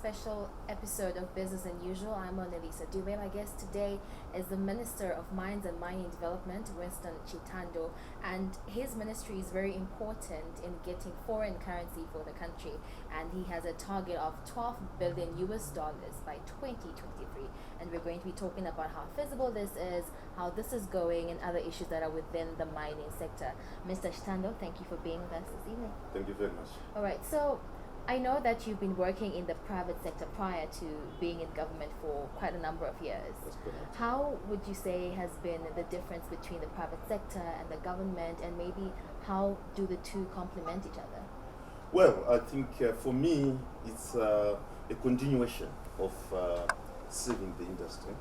special episode of Business Unusual. I'm Mona-Lisa Dube. My guest today is the Minister of Mines and Mining Development, Winston Chitando, and his ministry is very important in getting foreign currency for the country, and he has a target of $12 billion by 2023. And we're going to be talking about how feasible this is, how this is going, and other issues that are within the mining sector. Mr. Chitando, thank you for being with us this evening. Thank you very much. All right, so I know that you've been working in the private sector prior to being in government for quite a number of years. That's correct. How would you say has been the difference between the private sector and the government, and maybe how do the two complement each other? Well, I think for me, it's a continuation of serving the industry.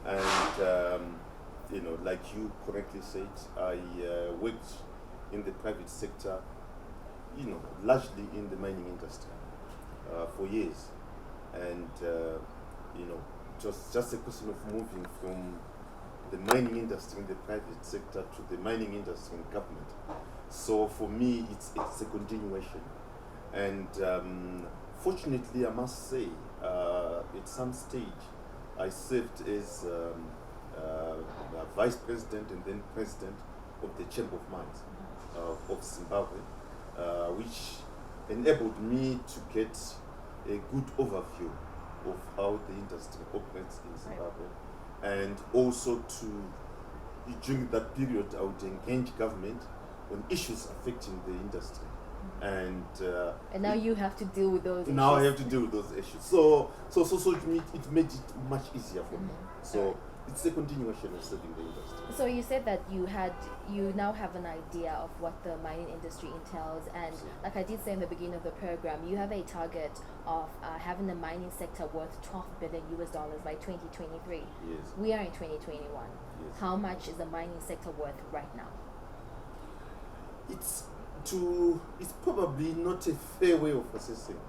And, like you correctly said, I worked in the private sector, largely in the mining industry for years. And, just a question of moving from the mining industry in the private sector to the mining industry in government. So for me, it's a continuation. And fortunately, I must say, at some stage, I served as vice president and then president of the Chamber of Mines of Zimbabwe, which enabled me to get a good overview of how the industry operates in Zimbabwe. And also during that period, I would engage government on issues affecting the industry. And now you have to deal with those issues. Now I have to deal with those issues. So it made it much easier for me. So it's a continuation of serving the industry. So you said that you now have an idea of what the mining industry entails, and like I did say in the beginning of the program, you have a target of having the mining sector worth $12 billion by 2023. Yes. We are in 2021. Yes. How much is the mining sector worth right now? It's probably not a fair way of assessing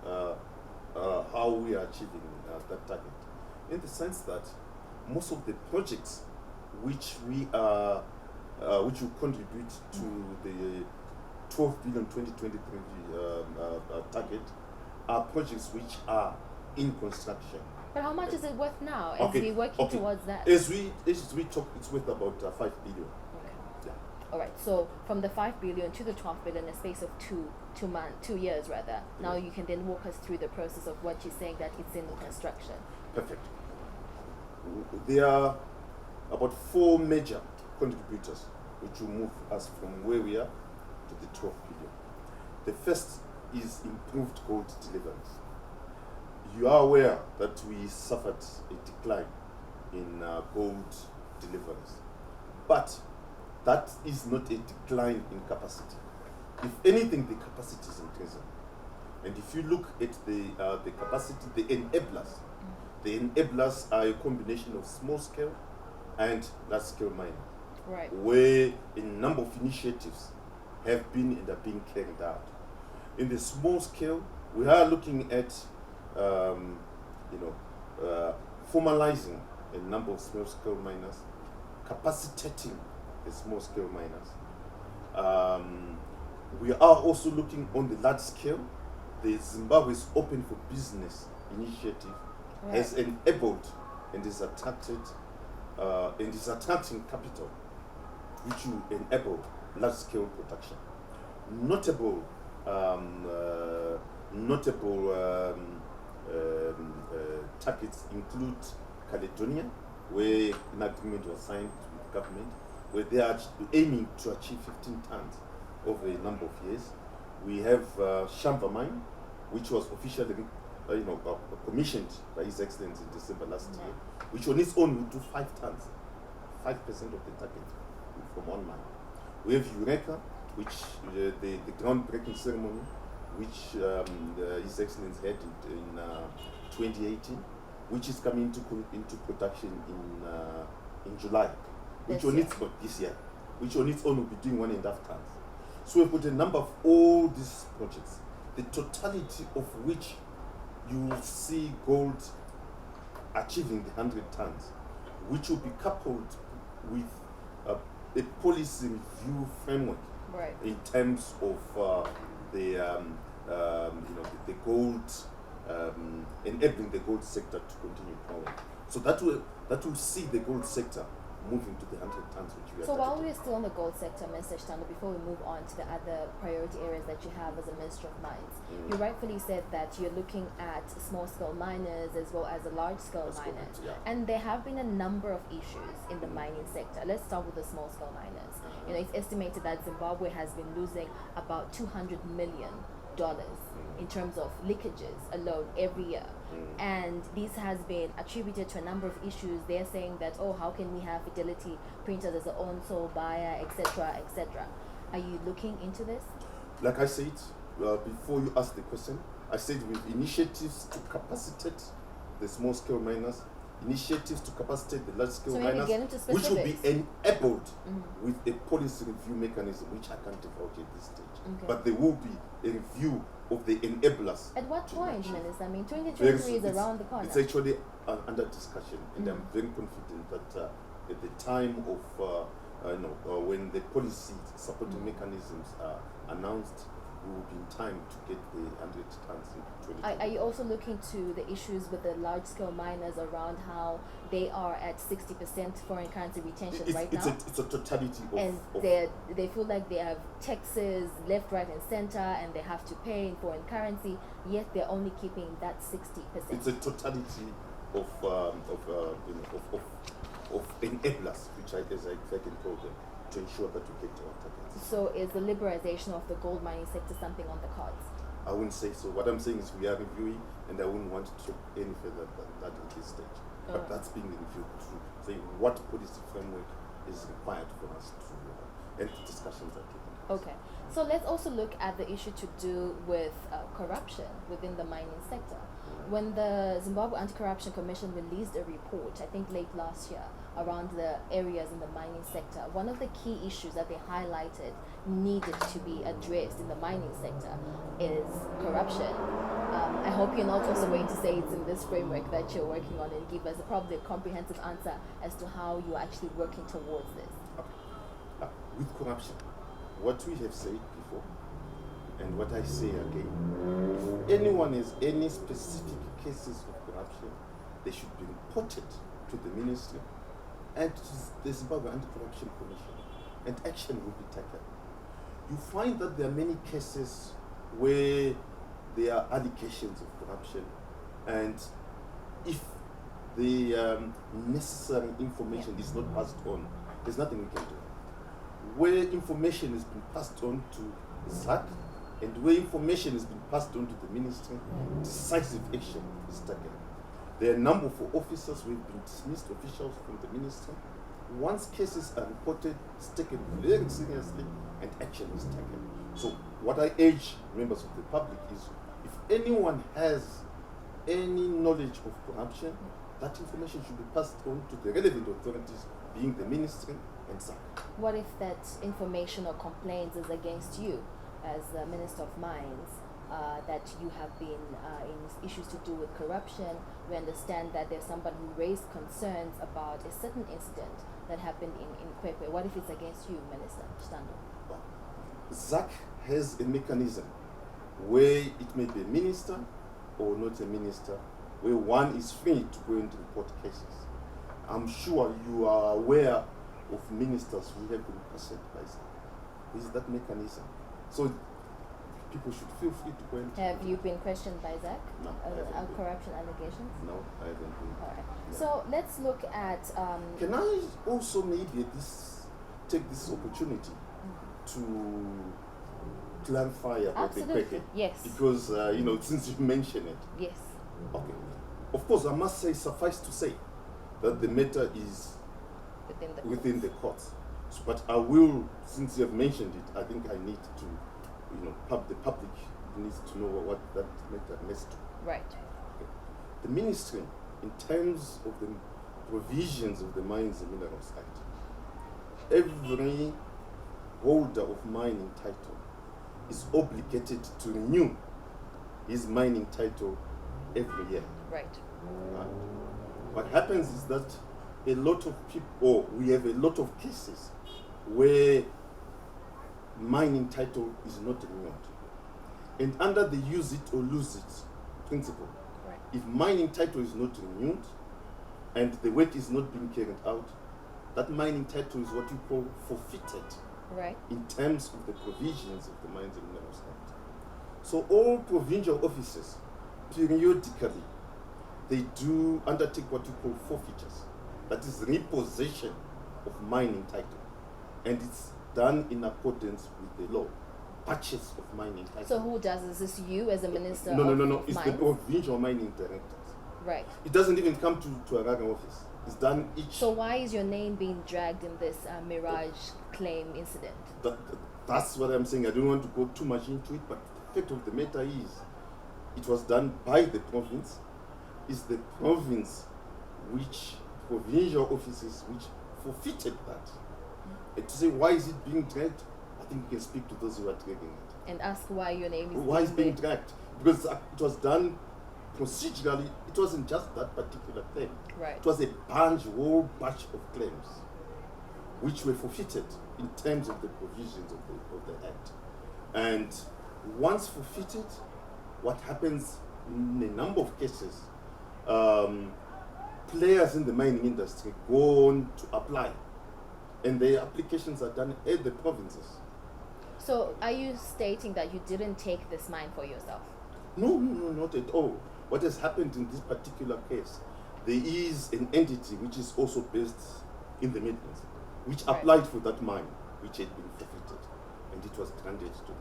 how we are achieving that target, in the sense that most of the projects which will contribute to the 12 billion 2023 target are projects which are in construction. But how much is it worth now as we're working towards that? As we talk, it's worth about 5 billion. All right, so from the 5 billion to the 12 billion in a space of 2 years rather. Now you can then walk us through the process of what you're saying that it's in construction. Perfect. There are about 4 major contributors which will move us from where we are to the 12 billion. The first is improved gold deliveries. You are aware that we suffered a decline in gold deliveries, but that is not a decline in capacity. If anything, the capacity is increasing. And if you look at the capacity, the enablers are a combination of small scale and large scale mining. Right. Where a number of initiatives have been and are being carried out. In the small scale, we are looking at formalizing a number of small scale miners, capacitating the small scale miners. We are also looking on the large scale. The Zimbabwe's Open for Business initiative has enabled and is attracted and is attracting capital, which will enable large scale production. Notable targets include Caledonia, where an agreement was signed with the government, where they are aiming to achieve 15 tons over a number of years. We have Shamba Mine, which was officially commissioned by His Excellency in December last year, which on its own will do 5 tons, 5% of the target from one mine. We have Eureka, which the groundbreaking ceremony, which His Excellency had in 2018, which is coming into production in July, which on its own will be doing 1.5 tons. So we put a number of all these projects, the totality of which you will see gold achieving the 100 tons, which will be coupled with a policy review framework in terms of the gold enabling the gold sector to continue growing. So that will see the gold sector moving to the 100 tons which we are So while targeting. we're still on the gold sector, Mr. Chitando, before we move on to the other priority areas that you have as a Minister of Mines, you rightfully said that you're looking at small-scale miners as well as the large-scale That's miners. correct, yeah. And there have been a number of issues in the mining sector. Let's start with the small-scale miners. You know, it's estimated that Zimbabwe has been losing about $200 million in terms of leakages alone every year. And this has been attributed to a number of issues. They're saying that, oh, how can we have fidelity printers as an own-sole buyer, etc., etc. Are you looking into this? Like I said, before you ask the question, I said with initiatives to capacitate the small-scale miners, initiatives to capacitate the large-scale So maybe miners, get into which will be specifics. enabled with a policy review mechanism, which I can't divulge at this stage. Okay. But there will be a review of the enablers. At what to point, achieve. Minister? I mean, Very 2023 is soon. around the corner. It's actually under discussion, and I'm very confident that at the time of when the policy supporting mechanisms are announced, we will be in time to get the 100 tons in 2020. Are you also looking to the issues with the large-scale miners around how they are at 60% foreign currency retention right now? It's a totality of... And of they feel like they have taxes left, right, and center, and they have to pay in foreign currency, yet they're only keeping that 60%. it's a totality of enablers, which if I can call them, to ensure that we get to our targets. So is the liberalization of the gold mining sector something on the cards? I wouldn't say so. What I'm saying is we are reviewing, and I wouldn't want to talk any further than that at this stage. But that's being reviewed to say what policy framework is required for us to, and the discussions are taken. Okay, so let's also look at the issue to do with corruption within the mining sector. When the Zimbabwe Anti-Corruption Commission released a report, I think late last year, around the areas in the mining sector, one of the key issues that they highlighted needed to be addressed in the mining sector is corruption. I hope you're not also going to say it's in this framework that you're working on and give us probably a comprehensive answer as to how you're actually working towards this. With corruption, what we have said before, and what I say again, if anyone has any specific cases of corruption, they should be reported to the ministry and to the Zimbabwe Anti-Corruption Commission, and action will be taken. You find that there are many cases where there are allegations of corruption, and if the necessary information is not passed on, there's nothing we can do. Where information has been passed on to ZAC, and where information has been passed on to the ministry, decisive action is taken. There are a number of officers who have been dismissed, officials from the ministry. Once cases are reported, it's taken very seriously and action is taken. So what I urge members of the public is, if anyone has any knowledge of corruption, that information should be passed on to the relevant authorities, being the ministry and ZAC. What if that information or complaints is against you as the Minister of Mines, that you have been in issues to do with corruption? We understand that there's somebody who raised concerns about a certain incident that happened in Kwekwe. What if it's against you, Minister Chitando? ZAC has a mechanism where it may be a minister or not a minister, where one is free to go and report cases. I'm sure you are aware of ministers who have been questioned by ZAC. This is that mechanism. So people should feel free to go and... Have you been questioned by ZAC? No, I haven't been. Corruption allegations? No, I haven't been. All right. No. So let's look at... Can I also maybe take this opportunity to clarify about the Absolutely, Kwekwe? yes. Because, since you mentioned it. Yes. Okay. Of course, I must say, suffice to say, that the matter is within the courts. So, but I will, since you have mentioned it, I think I need to, the public needs to know what that matter means to. Right. Okay. The ministry, in terms of the provisions of the Mines and Minerals Act, every holder of mining title is obligated to renew his mining title every year. Right. What happens is that a lot of people, we have a lot of cases where mining title is not renewed. And under the use it or lose it principle. Right. If mining title is not renewed and the work is not being carried out, that mining title is what you call forfeited. Right. In terms of the provisions of the Mines and Minerals Act. So all provincial offices, periodically, they do undertake what you call forfeitures. That is repossession of mining title. And it's done in accordance with the law. Purchase of mining title. So who does this? Is this you as a minister? No. It's mines? the provincial mining directors. Right. It doesn't even come to a Raga office. It's done each. So why is your name being dragged in this Mirage claim incident? That's what I'm saying. I don't want to go too much into it, but the fact of the matter is, it was done by the province. It's the province which, provincial offices which forfeited that. And to say why is it being dragged, I think you can speak to those who are dragging it. And ask why your name is Why is being dragged? Because it was done procedurally. It wasn't just that particular claim. Right. It was a whole batch of claims which were forfeited in terms of the provisions of the Act. And once forfeited, what happens in a number of cases, players in the mining industry go on to apply, and their applications are done at the provinces. So are you stating that you didn't take this mine for yourself? No, not at all. What has happened in this particular case, there is an entity which is also based in the Midlands, which Right. applied for that mine, which had been forfeited, and it was granted to them.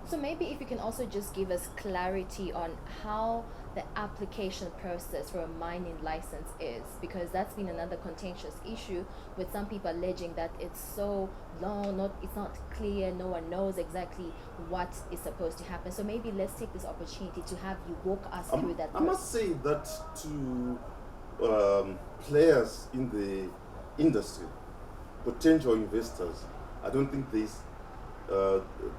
So maybe if you can also just give us clarity on how the application process for a mining license is, because that's been another contentious issue with some people alleging that it's so long, it's not clear, no one knows exactly what is supposed to happen. So maybe let's take this opportunity to have you walk us through that I process. must say that to players in the industry, potential investors, I don't think these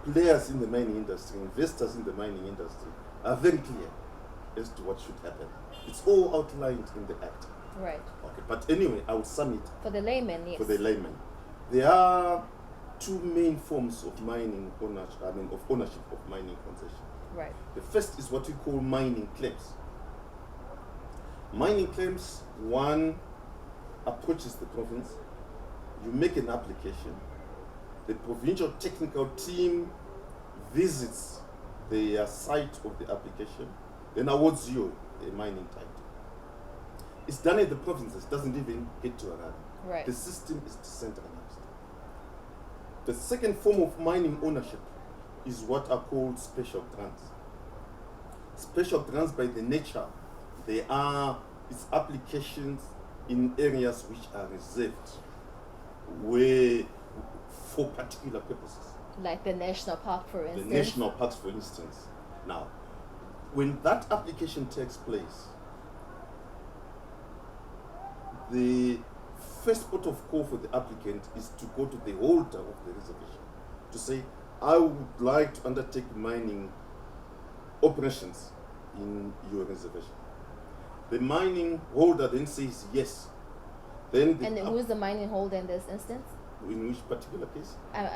players in the mining industry, investors in the mining industry, are very clear as to what should happen. It's all outlined in the Act. Right. Okay, but anyway, I will sum it For the layman, yes. for the layman. There are two main forms of mining ownership, of ownership of mining concession. Right. The first is what we call mining claims. Mining claims, one approaches the province, you make an application, the provincial technical team visits the site of the application, then awards you a mining title. It's done at the provinces, doesn't even get to Harare. Right. The system is decentralized. The second form of mining ownership is what are called special grants. Special grants, by the nature, it's applications in areas which are reserved for particular purposes. Like the national park, for instance. The national parks, for instance. Now, when that application takes place, the first port of call for the applicant is to go to the holder of the reservation to say, I would like to undertake mining operations in your reservation. The mining holder then says yes. Then And who is the mining holder in this instance? in which particular case?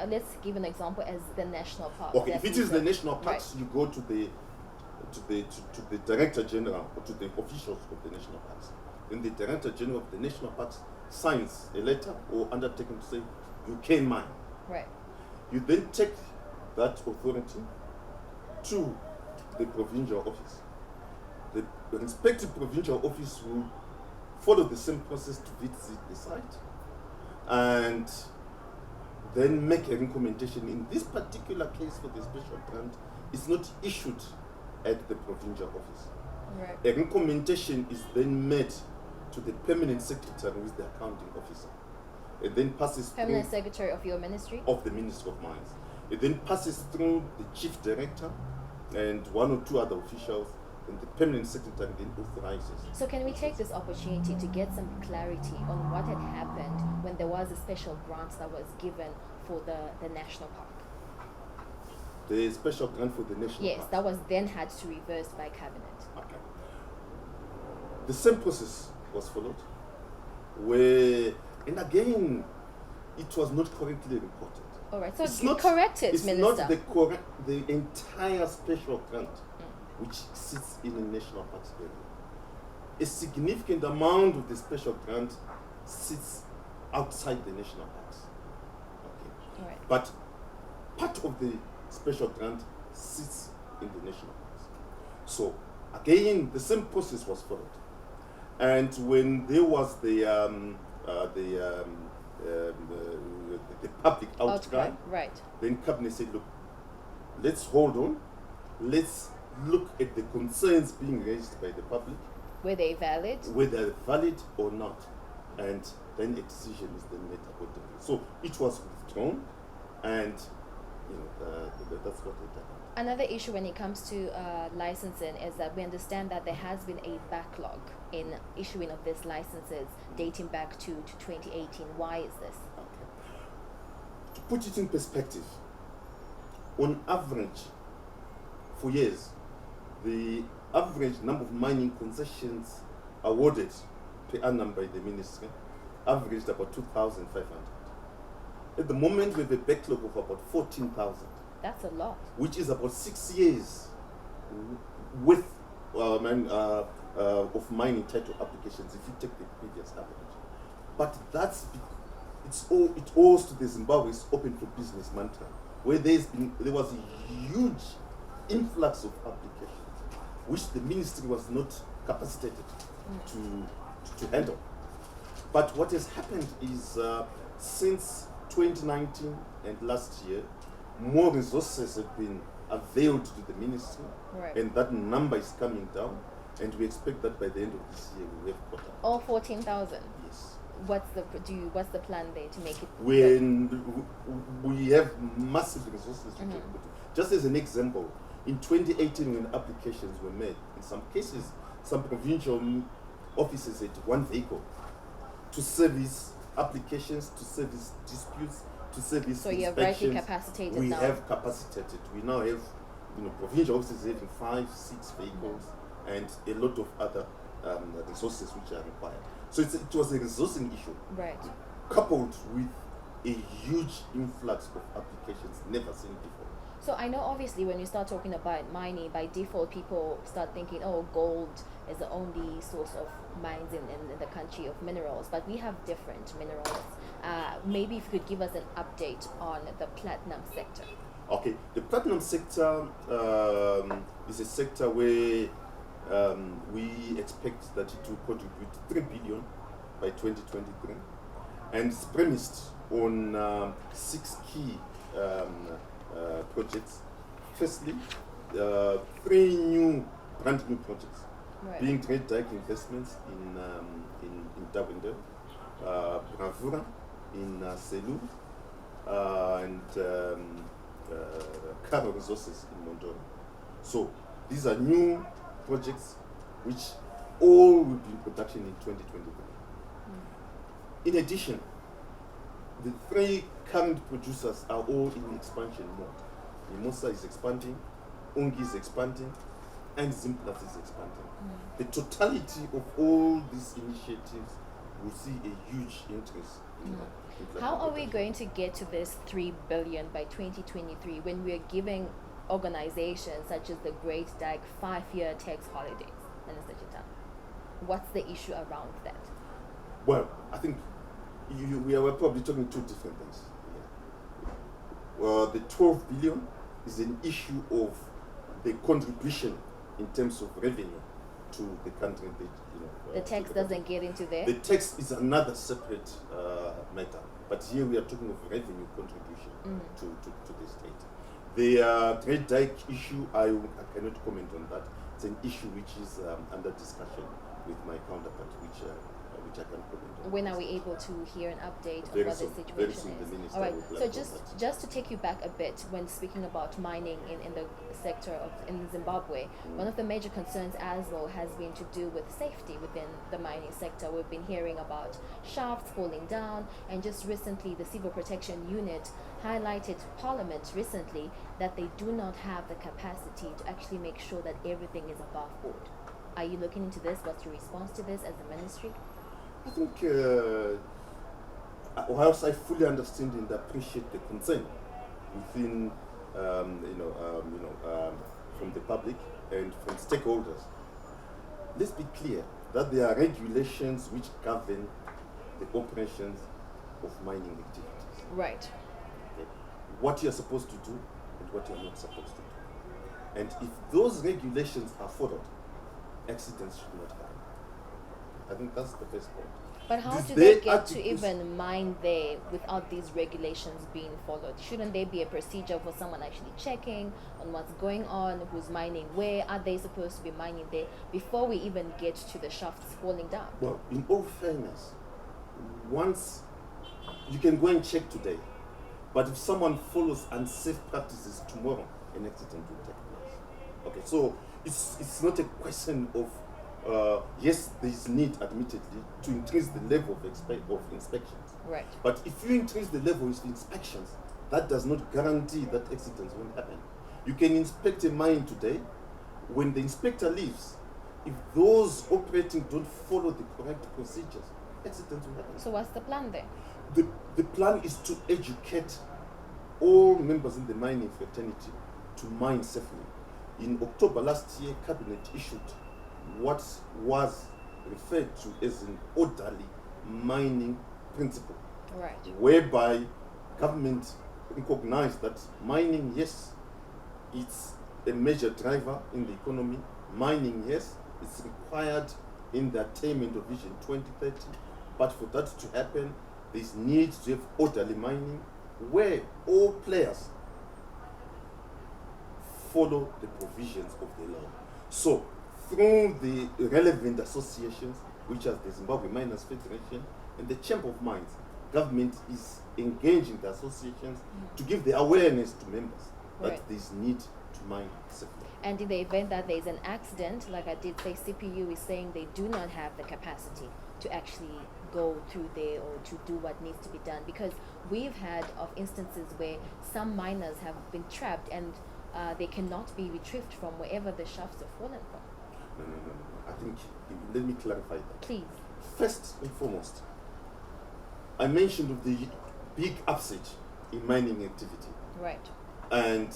Let's give an example as the national park. Okay, That's if it is the reserved. national parks, you go to the director general or to the officials of the national parks. Then the director general of the national parks signs a letter or undertaking to say you can mine. Right. You then take that authority to the provincial office. The respective provincial office will follow the same process to visit the site and then make a recommendation. In this particular case for the special grant, it's not issued at the provincial office. Right. A recommendation is then made to the permanent secretary, who is the accounting officer. It then passes Permanent through secretary of your ministry? of the Ministry of Mines. It then passes through the chief director and one or two other officials, and the permanent secretary then authorizes. So can we take this opportunity to get some clarity on what had happened when there was a special grant that was given for the national park? The special grant for the national Yes, park. that was then had to reverse by cabinet. Okay. The same process was followed, where, and again, it was not correctly reported. All right, so It's you not- correct it, It's Minister. not the entire special grant which sits in the national parks area. A significant amount of the special grant sits outside the national parks. Okay. Right. But part of the special grant sits in the national parks. So again, the same process was followed. And when there was the public outcry, right. then Cabinet said, look, let's hold on, let's look at the concerns being raised by the public, Were they valid? whether valid or not, and then a decision is then made accordingly. So it was withdrawn, and that's what it happened. Another issue when it comes to licensing is that we understand that there has been a backlog in issuing of these licenses dating back to 2018. Why is this? Okay. To put it in perspective, on average, for years, the average number of mining concessions awarded per annum by the ministry averaged about 2,500. At the moment, we have a backlog of about 14,000. That's a lot. Which is about 6 years with of mining title applications if you take the previous average. But it owes to the Zimbabwe's open for business mantra, where there was a huge influx of applications, which the ministry was not capacitated to handle. But what has happened is since 2019 and last year, more resources have been availed to the ministry, Right. and that number is coming down, and we expect that by the end of this year we have caught up. All 14,000. Yes. What's the plan there to make it? When we have massive resources to take. Just as an example, in 2018 when applications were made, in some cases, some provincial offices had one vehicle to service applications, to service disputes, to service So you're rightly inspections. capacitated We now. have capacitated. We now have, provincial offices having 5-6 vehicles and a lot of other resources which are required. So it was a resourcing issue, Right. coupled with a huge influx of applications never seen before. So I know obviously when you start talking about mining, by default people start thinking, oh, gold is the only source of mines in the country of minerals, but we have different minerals. Maybe if you could give us an update on the platinum sector. Okay, the platinum sector is a sector where we expect that it will contribute 3 billion by 2023, and it's premised on 6 key projects. Firstly, 3 brand new projects, Right. being Great Dyke Investments in Davender, Bravura in Selu, and Caro Resources in Mondoro. So these are new projects which all will be in production in 2023. In addition, the 3 current producers are all in expansion mode. Mimosa is expanding, Ungi is expanding, and Zimplats is expanding. The totality of all these initiatives will see a huge increase in platinum How are we production. going to get to this 3 billion by 2023 when we're giving organizations such as the Great Dyke 5-year tax holidays, Minister Chitando? What's the issue around that? Well, I think we are probably talking 2 different things. Well, the 12 billion is an issue of the contribution in terms of revenue to the country. The tax doesn't get into there? The tax is another separate matter, but here we are talking of revenue contribution to the state. The Great Dyke issue, I cannot comment on that. It's an issue which is under discussion with my counterpart, which I can comment on. When are we able to hear an update on Very what soon, the very situation soon the is? minister All right. will So clarify that. just to take you back a bit, when speaking about mining in the sector in Zimbabwe, one of the major concerns as well has been to do with safety within the mining sector. We've been hearing about shafts falling down, and just recently the Civil Protection Unit highlighted to Parliament recently that they do not have the capacity to actually make sure that everything is above board. Are you looking into this? What's your response to this as a ministry? I think, whilst I fully understand and appreciate the concern within, from the public, and from stakeholders, let's be clear that there are regulations which govern the operations of mining activities. Right. Okay? What you're supposed to do and what you're not supposed to do. And if those regulations are followed, accidents should not happen. I think that's the first point. But how This do day they get to articles- even mine there without these regulations being followed? Shouldn't there be a procedure for someone actually checking on what's going on, who's mining where? Are they supposed to be mining there before we even get to the shafts falling down? Well, in all fairness, once you can go and check today, but if someone follows unsafe practices tomorrow, an accident will take place. Okay, so it's not a question of yes, there is need, admittedly, to increase the level of inspections. Right. But if you increase the level of inspections, that does not guarantee that accidents won't happen. You can inspect a mine today. When the inspector leaves, if those operating don't follow the correct procedures, accidents will happen. So what's the plan there? The plan is to educate all members in the mining fraternity to mine safely. In October last year, Cabinet issued what was referred to as an orderly mining principle, Right. whereby government recognized that mining, yes, it's a major driver in the economy. Mining, yes, it's required in the attainment of Vision 2030. But for that to happen, there's need to have orderly mining where all players follow the provisions of the law. So, through the relevant associations, which are the Zimbabwe Miners Federation and the Chamber of Mines, government is engaging the associations to give the awareness to members that Right. there's need to mine safely. And in the event that there's an accident, like I did say, CPU is saying they do not have the capacity to actually go through there or to do what needs to be done, because we've had of instances where some miners have been trapped and they cannot be retrieved from wherever the shafts have fallen from. No. I think, let me clarify that. Please. First and foremost, I mentioned of the big upsurge in mining activity. Right. And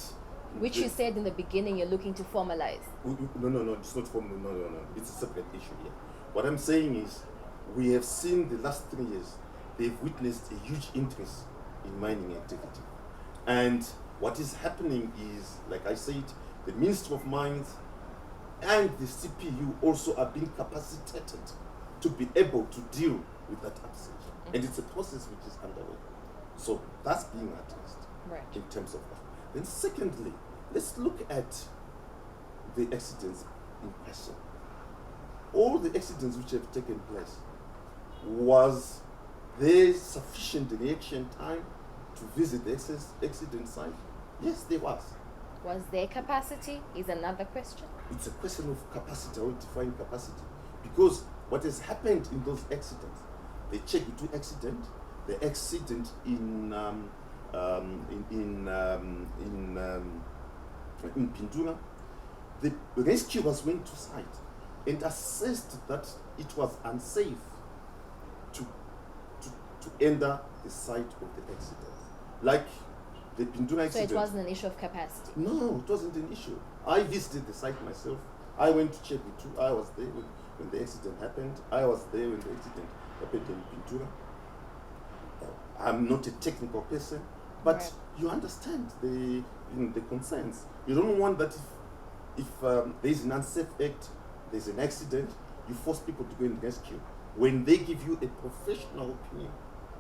Which you said in the beginning you're looking to formalize. No, it's not formal. No. It's a separate issue here. What I'm saying is, we have seen the last 3 years, they've witnessed a huge increase in mining activity. And what is happening is, like I said, the Ministry of Mines and the CPU also are being capacitated to be able to deal with that upsurge. And it's a process which is underway. So that's being addressed Right. in terms of that. Then secondly, let's look at the accidents in question. All the accidents which have taken place, was there sufficient reaction time to visit the accident site? Yes, there was. Was there capacity is another question. It's a question of capacity, how to define capacity. Because what has happened in those accidents, they check into accident, the accident in Pindura, the rescuers went to site and assessed that it was unsafe to enter the site of the accident. Like the Pindura So accident. it wasn't an issue of capacity. No, it wasn't an issue. I visited the site myself. I went to check with you. I was there when the accident happened. I was there when the accident happened in Pintura. I'm not a technical person, but Right. you understand the concerns. You don't want that if there is an unsafe act, there's an accident, you force people to go and rescue. When they give you a professional opinion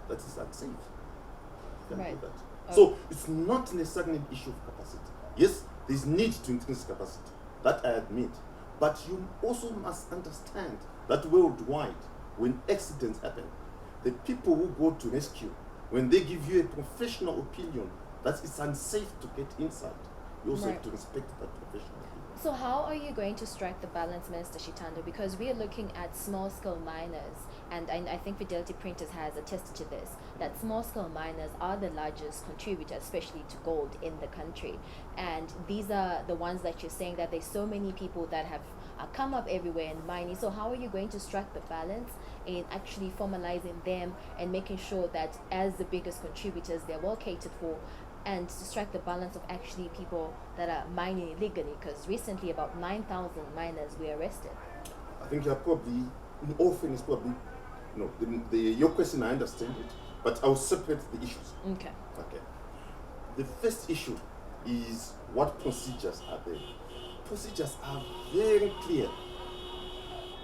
that is unsafe, you can Right. do that. Okay. So it's not necessarily an issue of capacity. Yes, there's need to increase capacity. That I admit. But you also must understand that worldwide, when accidents happen, the people who go to rescue, when they give you a professional opinion that it's unsafe to get inside, you also Right. have to respect that professional opinion. So how are you going to strike the balance, Minister Chitando? Because we are looking at small-scale miners, and I think Fidelity Printers has attested to this, that small-scale miners are the largest contributor, especially to gold in the country. And these are the ones that you're saying that there's so many people that have come up everywhere in mining. So how are you going to strike the balance in actually formalizing them and making sure that as the biggest contributors, they're well catered for, and to strike the balance of actually people that are mining illegally, because recently about 9,000 miners were arrested. I think you're probably, in all fairness, probably, your question, I understand it, but I'll separate the issues. Okay. Okay. The first issue is what procedures are there. Procedures are very clear.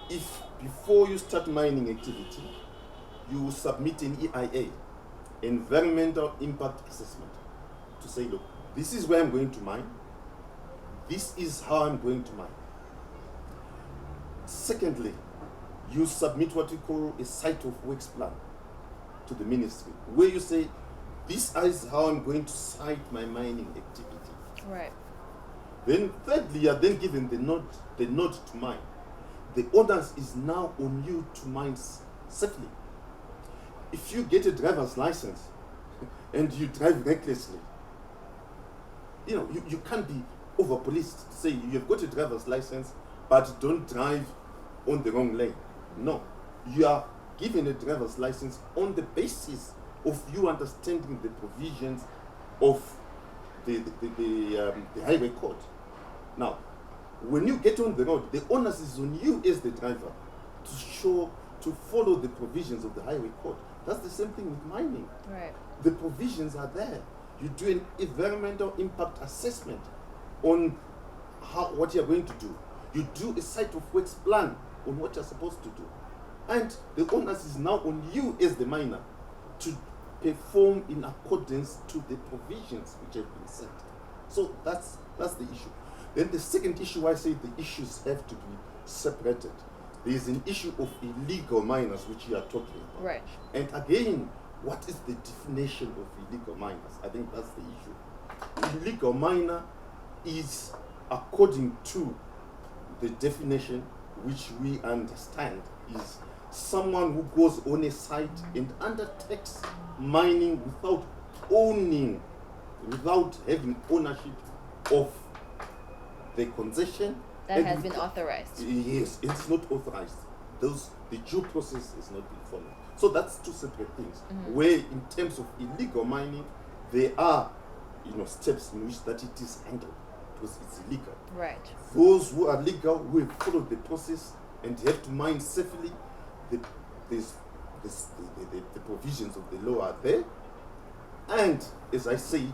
If before you start mining activity, you submit an EIA, environmental impact assessment, to say, look, this is where I'm going to mine. This is how I'm going to mine. Secondly, you submit what we call a site of works plan to the ministry, where you say, this is how I'm going to site my mining activity. Right. Then thirdly, you are then given the node to mine. The onus is now on you to mine safely. If you get a driver's license and you drive recklessly, you can't be over-policed to say you've got a driver's license but don't drive on the wrong lane. No, you are given a driver's license on the basis of you understanding the provisions of the highway code. Now, when you get on the road, the onus is on you as the driver to follow the provisions of the highway code. That's the same thing with mining. Right. The provisions are there. You do an environmental impact assessment on what you're going to do. You do a site of works plan on what you're supposed to do. And the onus is now on you as the miner to perform in accordance to the provisions which have been set. So that's the issue. Then the second issue, I say the issues have to be separated. There is an issue of illegal miners, which you are talking about. Right. And again, what is the definition of illegal miners? I think that's the issue. Illegal miner is, according to the definition which we understand, is someone who goes on a site and undertakes mining without having ownership of the concession. That has been authorized. Yes, it's not authorized. The due process is not being followed. So that's two separate things. Mm-hmm. Where in terms of illegal mining, there are steps in which that it is handled because it's illegal. Right. Those who are legal, who have followed the process and have to mine safely, the provisions of the law are there. And as I said,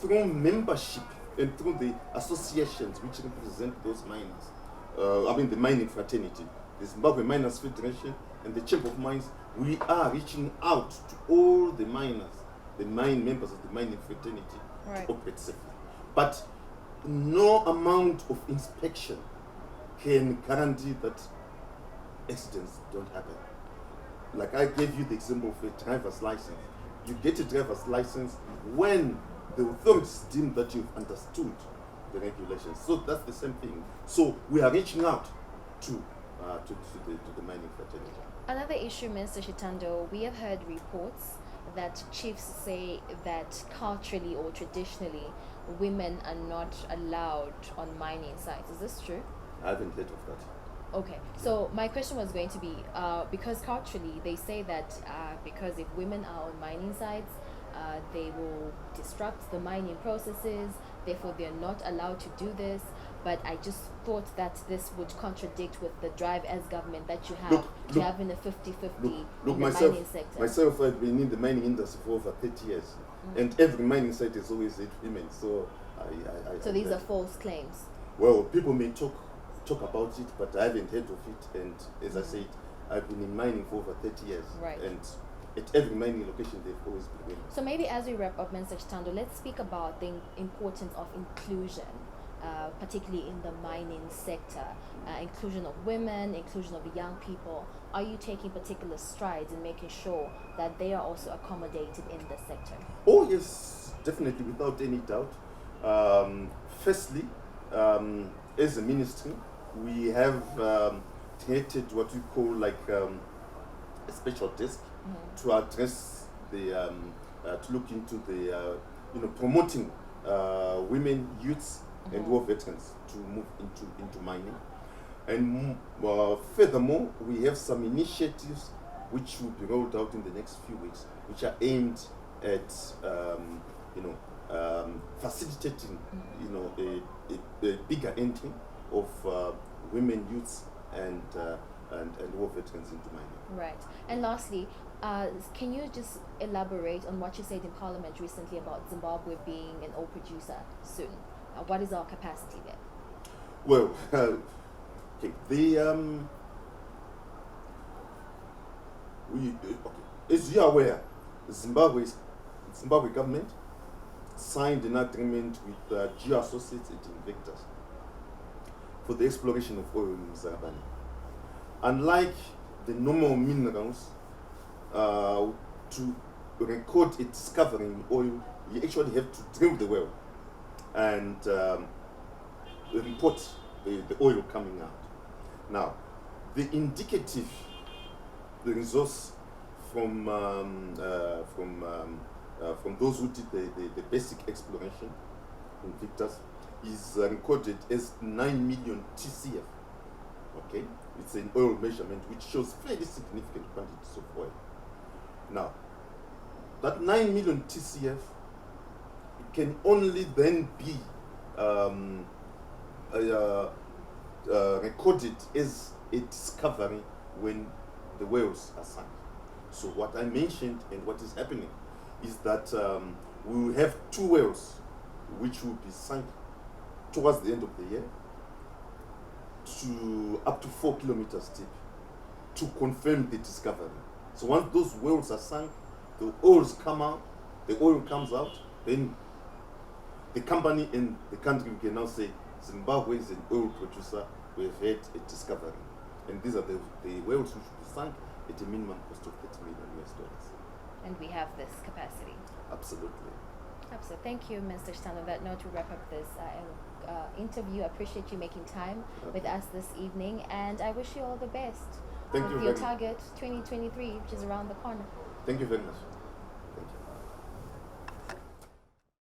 through membership and through the associations which represent those miners, the mining fraternity, the Zimbabwe Miners Federation and the Chamber of Mines, we are reaching out to all the miners, the members of the mining fraternity, right, to operate safely. But no amount of inspection can guarantee that accidents don't happen. Like I gave you the example of a driver's license. You get a driver's license when the authorities deem that you've understood the regulations. So that's the same thing. So we are reaching out to the mining fraternity. Another issue, Mr. Chitando, we have heard reports that chiefs say that culturally or traditionally, women are not allowed on mining sites. Is this true? I haven't heard of that. Okay, so my question was going to be, because culturally they say that because if women are on mining sites, they will disrupt the mining processes, therefore they're not allowed to do this. But I just thought that this would contradict with the drive as government that you have having a 50-50 in the mining sector. Myself, I've been in the mining industry for over 30 years, and every mining site has always had women. So So these are false claims. Well, people may talk about it, but I haven't heard of it. And as I said, I've been in mining for over 30 years. Right. And at every mining location, they've always been women. So maybe as we wrap up, Mr. Chitando, let's speak about the importance of inclusion, particularly in the mining sector. Inclusion of women, inclusion of young people. Are you taking particular strides in making sure that they are also accommodated in the sector? Oh, yes, definitely, without any doubt. Firstly, as a ministry, we have created what we call a special desk to address to look into the promoting women, youths, and war veterans to move into mining. And furthermore, we have some initiatives which will be rolled out in the next few weeks, which are aimed at facilitating, a bigger entry of women, youths, and war veterans into mining. Right. And lastly, can you just elaborate on what you said in Parliament recently about Zimbabwe being an oil producer soon? What is our capacity there? Well, okay, as you are aware, Zimbabwe government signed an agreement with Geo Associates and Investors for the exploration of oil in Zimbabwe. Unlike the normal minerals, to record a discovery in oil, you actually have to drill the well and report the oil coming out. Now, the indicative resource from those who did the basic exploration in Victors is recorded as 9 million TCF. Okay, it's an oil measurement which shows fairly significant quantities of oil. Now, that 9 million TCF can only then be recorded as a discovery when the wells are sunk. So what I mentioned and what is happening is that we will have 2 wells which will be sunk towards the end of the year to up to 4 kilometers deep to confirm the discovery. So once those wells are sunk, the oils come out, the oil comes out, then the company in the country can now say Zimbabwe is an oil producer, we have had a discovery. And these are the wells which will be sunk at a minimum cost of $30 million. And we have this capacity. Absolutely. Absolutely. Thank you, Mr. Chitando. On that note, to wrap up this interview, I appreciate you making time with us this evening, and I wish you all the best. Thank you with very your much. target 2023, which is around the corner. Thank you very much.